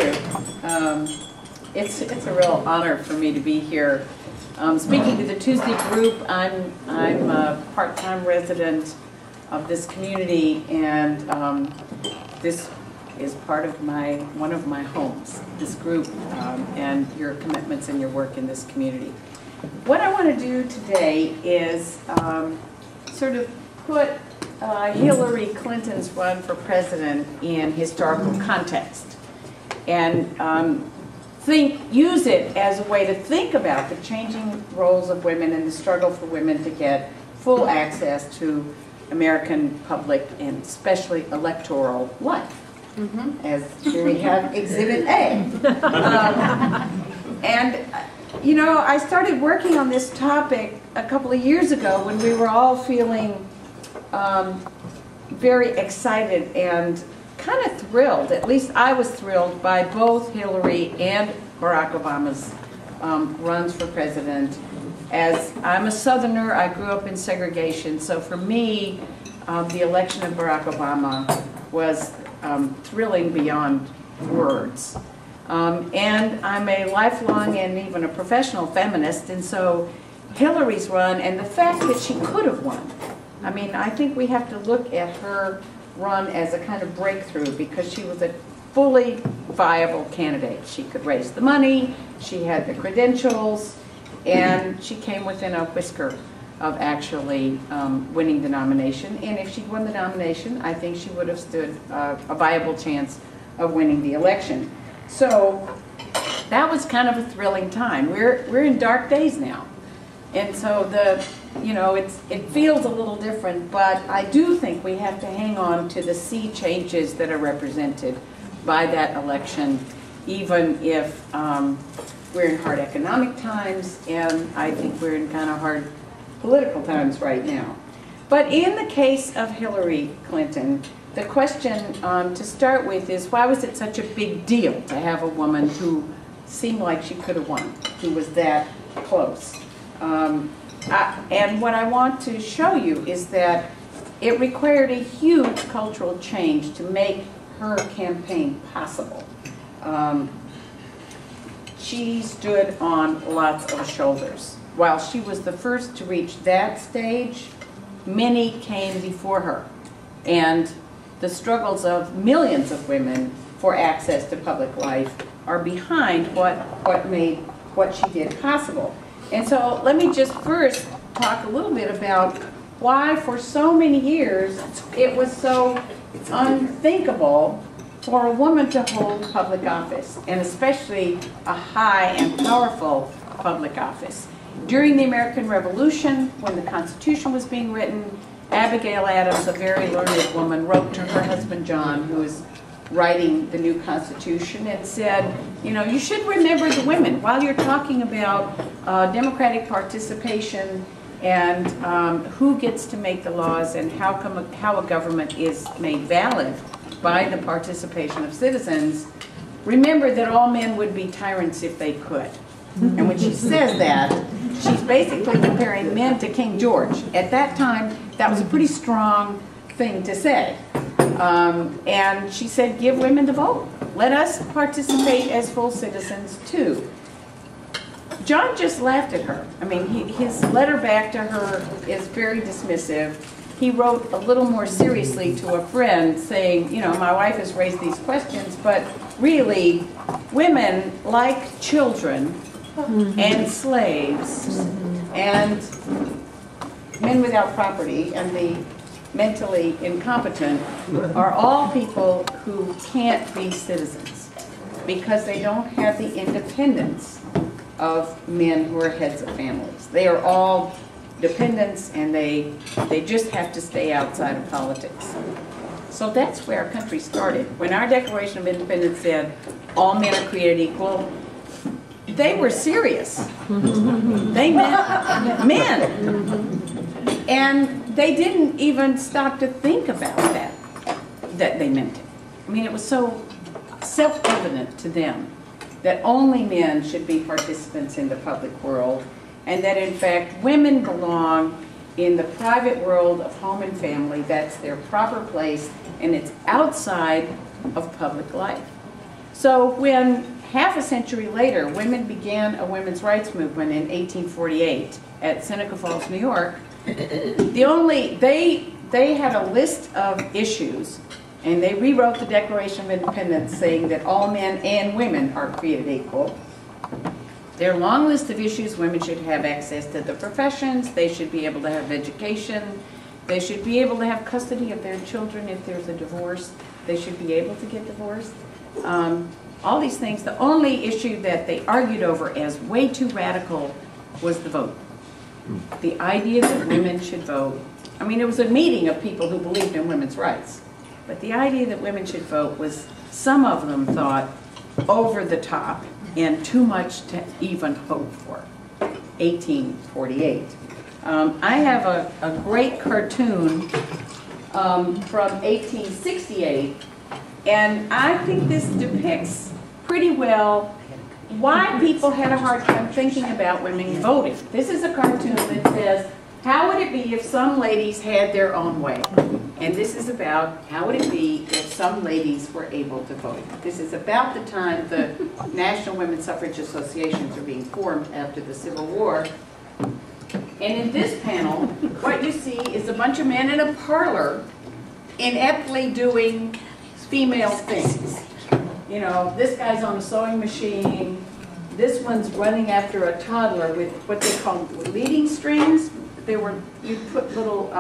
you. It's a real honor for me to be here. Speaking to the Tuesday group, I'm a part-time resident of this community, and this is part of one of my homes, this group, and your commitments and your work in this community. What I want to do today is sort of put Hillary Clinton's run for president in historical context, and use it as a way to think about the changing roles of women and the struggle for women to get full access to American public and especially electoral life. As here we have Exhibit A. And you know, I started working on this topic a couple of years ago when we were all feeling very excited and kind of thrilled, at least I was thrilled, by both Hillary and Barack Obama's runs for president. As I'm a Southerner, I grew up in segregation, so for me, the election of Barack Obama was thrilling beyond words. And I'm a lifelong and even a professional feminist, and so Hillary's run and the fact that she could have won, I mean, I think we have to look at her run as a kind of breakthrough because she was a fully viable candidate. She could raise the money, she had the credentials, and she came within a whisker of actually winning the nomination. And if she'd won the nomination, I think she would have stood a viable chance of winning the election. So that was kind of a thrilling time. We're in dark days now. And so it feels a little different, but I do think we have to hang on to the sea changes that are represented by that election, even if we're in hard economic times, and I think we're in kind of hard political times right now. But in the case of Hillary Clinton, the question to start with is, why was it such a big deal to have a woman who seemed like she could have won, who was that close? And what I want to show you is that it required a huge cultural change to make her campaign possible. She stood on lots of shoulders. While she was the first to reach that stage, many came before her. And the struggles of millions of women for access to public life are behind what made what she did possible. And so let me just first talk a little bit about why for so many years it was so unthinkable for a woman to hold public office, and especially a high and powerful public office. During the American Revolution, when the Constitution was being written, Abigail Adams, a very learned woman, wrote to her husband John, who was writing the new Constitution, and said, you know, you should remember the women while you're talking about democratic participation and who gets to make the laws and how a government is made valid by the participation of citizens. Remember that all men would be tyrants if they could. And when she says that, she's basically comparing men to King George. At that time, that was a pretty strong thing to say. And she said, give women the vote. Let us participate as full citizens too. John just laughed at her. I mean, his letter back to her is very dismissive. He wrote a little more seriously to a friend saying, you know, my wife has raised these questions, but really, women, like children and slaves and men without property and the mentally incompetent, are all people who can't be citizens because they don't have the independence of men who are heads of families. They are all dependents, and they just have to stay outside of politics. So that's where our country started. When our Declaration of Independence said all men are created equal, they were serious. They meant men. And they didn't even stop to think about that they meant it. I mean, it was so self-evident to them that only men should be participants in the public world, and that in fact women belong in the private world of home and family. That's their proper place, and it's outside of public life. So when half a century later, women began a women's rights movement in 1848 at Seneca Falls, New York, they had a list of issues, and they rewrote the Declaration of Independence saying that all men and women are created equal. Their long list of issues: women should have access to the professions, they should be able to have education, they should be able to have custody of their children if there's a divorce, they should be able to get divorced. All these things. The only issue that they argued over as way too radical was the vote. The idea that women should vote. I mean, it was a meeting of people who believed in women's rights. But the idea that women should vote was, some of them thought, over the top and too much to even hope for. 1848. I have a great cartoon from 1868, and I think this depicts pretty well why people had a hard time thinking about women voting. This is a cartoon that says, how would it be if some ladies had their own way? And this is about how would it be if some ladies were able to vote. This is about the time the National Women's Suffrage Associations are being formed after the Civil War. And in this panel, what you see is a bunch of men in a parlor ineptly doing female things. You know, this guy's on a sewing machine, this one's running after a toddler with what they call leading strings. You put little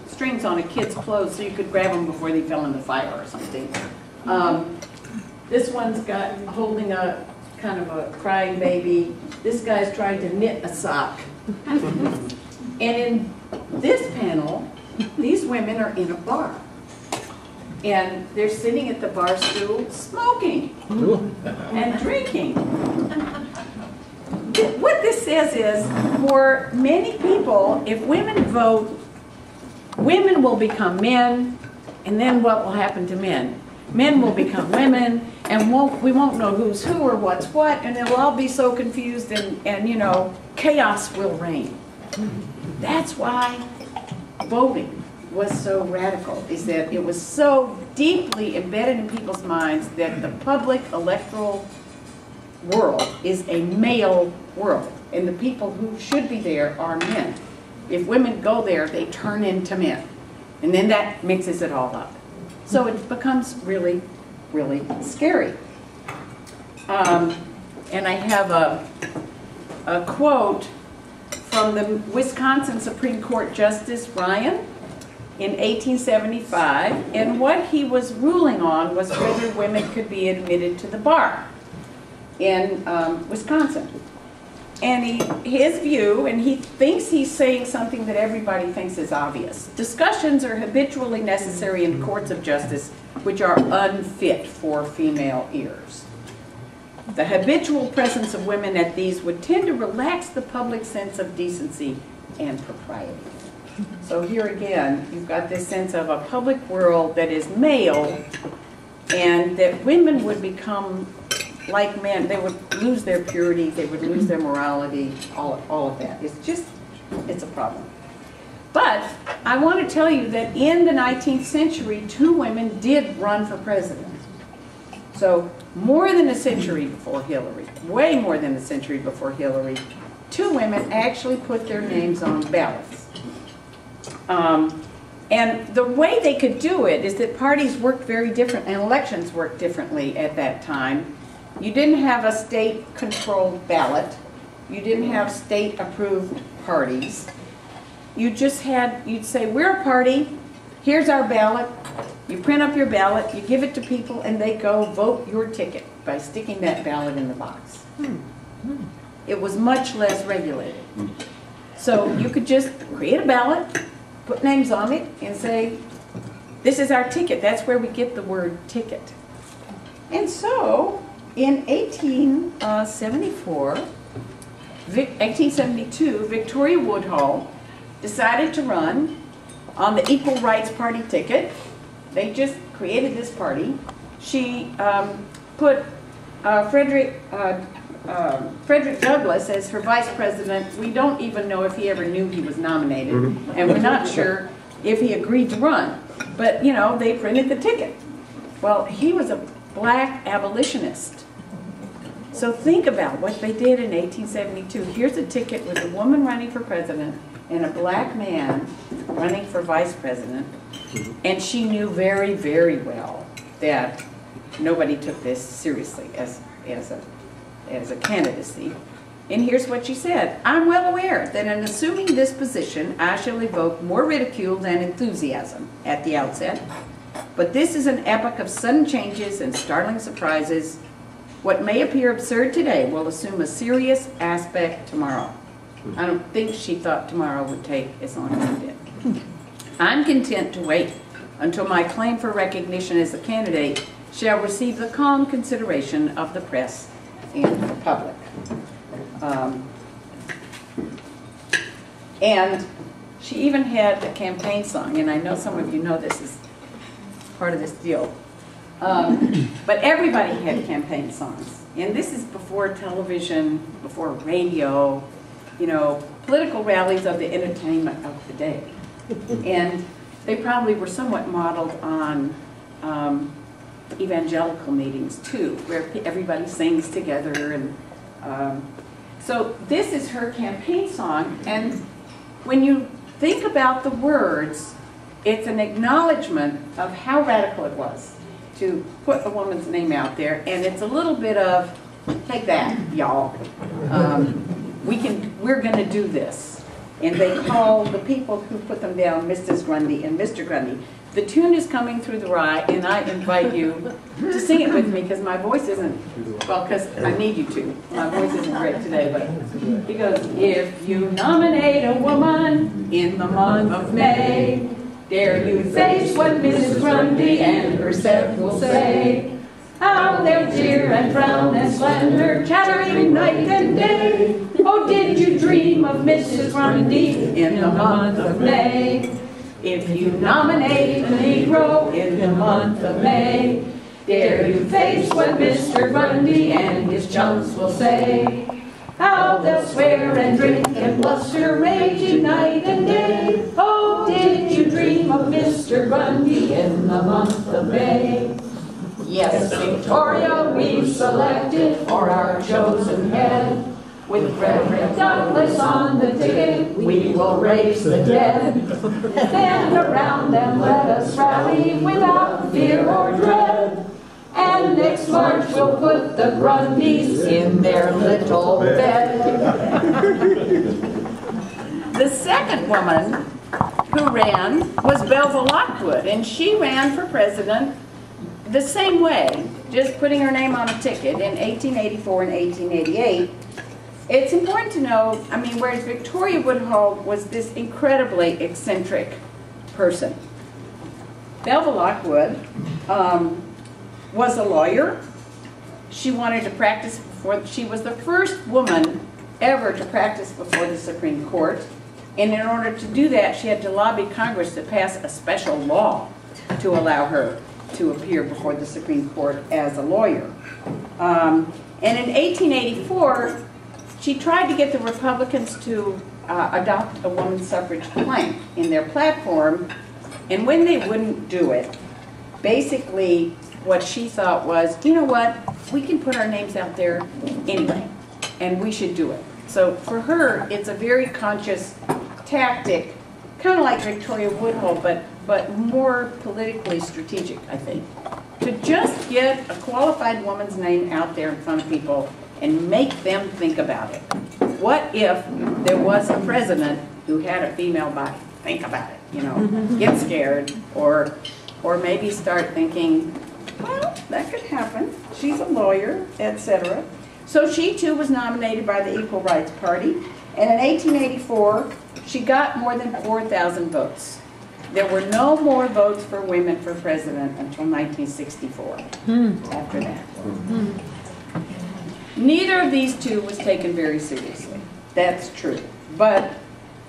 strings on a kid's clothes so you could grab them before they fell in the fire or something. This one's holding a kind of a crying baby. This guy's trying to knit a sock. And in this panel, these women are in a bar. And they're sitting at the bar stool smoking and drinking. What this says is, for many people, if women vote, women will become men, and then what will happen to men? Men will become women, and we won't know who's who or what's what, and they'll all be so confused, and you know, chaos will reign. That's why voting was so radical, is that it was so deeply embedded in people's minds that the public electoral world is a male world, and the people who should be there are men. If women go there, they turn into men, and then that mixes it all up. So it becomes really, really scary. And I have a quote from the Wisconsin Supreme Court Justice Ryan in 1875, and what he was ruling on was whether women could be admitted to the bar in Wisconsin. And his view, and he thinks he's saying something that everybody thinks is obvious: discussions are habitually necessary in courts of justice which are unfit for female ears. The habitual presence of women at these would tend to relax the public sense of decency and propriety. So here again, you've got this sense of a public world that is male, and that women would become like men. They would lose their purity, they would lose their morality, all of that. It's a problem. But I want to tell you that in the 19th century, 2 women did run for president. So more than a century before Hillary, way more than a century before Hillary, 2 women actually put their names on ballots. And the way they could do it is that parties worked very different, and elections worked differently at that time. You didn't have a state-controlled ballot. You didn't have state-approved parties. You just had, you'd say, we're a party, here's our ballot. You print up your ballot, you give it to people, and they go vote your ticket by sticking that ballot in the box. It was much less regulated. So you could just create a ballot, put names on it, and say, this is our ticket. That's where we get the word ticket. And so, in 1872, Victoria Woodhull decided to run on the Equal Rights Party ticket. They just created this party. She put Frederick Douglass as her vice president. We don't even know if he ever knew he was nominated, and we're not sure if he agreed to run. But, you know, they printed the ticket. Well, he was a black abolitionist. So think about what they did in 1872. Here's a ticket with a woman running for president and a black man running for vice president. And she knew very, very well that nobody took this seriously as a candidacy. And here's what she said: "I'm well aware that in assuming this position, I shall evoke more ridicule than enthusiasm at the outset. But this is an epoch of sudden changes and startling surprises. What may appear absurd today will assume a serious aspect tomorrow." I don't think she thought tomorrow would take as long as it did. "I'm content to wait until my claim for recognition as a candidate shall receive the calm consideration of the press and the public." And she even had a campaign song, and I know some of you know this is part of this deal. But everybody had campaign songs. And this is before television, before radio, you know, political rallies of the entertainment of the day. And they probably were somewhat modeled on evangelical meetings too, where everybody sings together. And so this is her campaign song. And when you think about the words, it's an acknowledgement of how radical it was to put a woman's name out there, and it's a little bit of, take that, y'all. We're going to do this. And they call the people who put them down Mrs. Grundy and Mr. Grundy. The tune is coming through the rye, and I invite you to sing it with me, because my voice isn't, well, because I need you to. My voice isn't great today, but he goes, "If you nominate a woman in the month of May, dare you face what Mrs. Grundy and her set will say? How they'll jeer and frown and slander, chattering night and day. Oh, did you dream of Mrs. Grundy in the month of May? If you nominate a Negro in the month of May, dare you face what Mr. Grundy and his chums will say? How they'll swear and drink and bluster, raging night and day. Oh, did you dream of Mr. Grundy in the month of May?" Yes, Victoria, we've selected for our chosen head. With Frederick Douglass on the ticket, we will raise the dead. Then around them let us rally without fear or dread. And next March we'll put the Grundys in their little bed. The second woman who ran was Belva Lockwood, and she ran for president the same way, just putting her name on a ticket in 1884 and 1888. It's important to know, I mean, whereas Victoria Woodhull was this incredibly eccentric person, Belva Lockwood was a lawyer. She wanted to practice before, she was the first woman ever to practice before the Supreme Court. And in order to do that, she had to lobby Congress to pass a special law to allow her to appear before the Supreme Court as a lawyer. And in 1884, she tried to get the Republicans to adopt a woman's suffrage plank in their platform. And when they wouldn't do it, basically what she thought was, you know what, we can put our names out there anyway, and we should do it. So for her, it's a very conscious tactic, kind of like Victoria Woodhull, but more politically strategic, I think, to just get a qualified woman's name out there in front of people and make them think about it. What if there was a president who had a female body? Think about it, you know, get scared, or maybe start thinking, well, that could happen. She's a lawyer, etc. So she too was nominated by the Equal Rights Party, and in 1884, she got more than 4,000 votes. There were no more votes for women for president until 1964, after that. Neither of these two was taken very seriously. That's true. But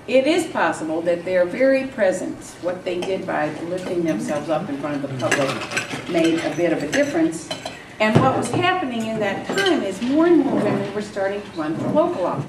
it is possible that they are very present. What they did by lifting themselves up in front of the public made a bit of a difference. And what was happening in that time is more and more women were starting to run for local office.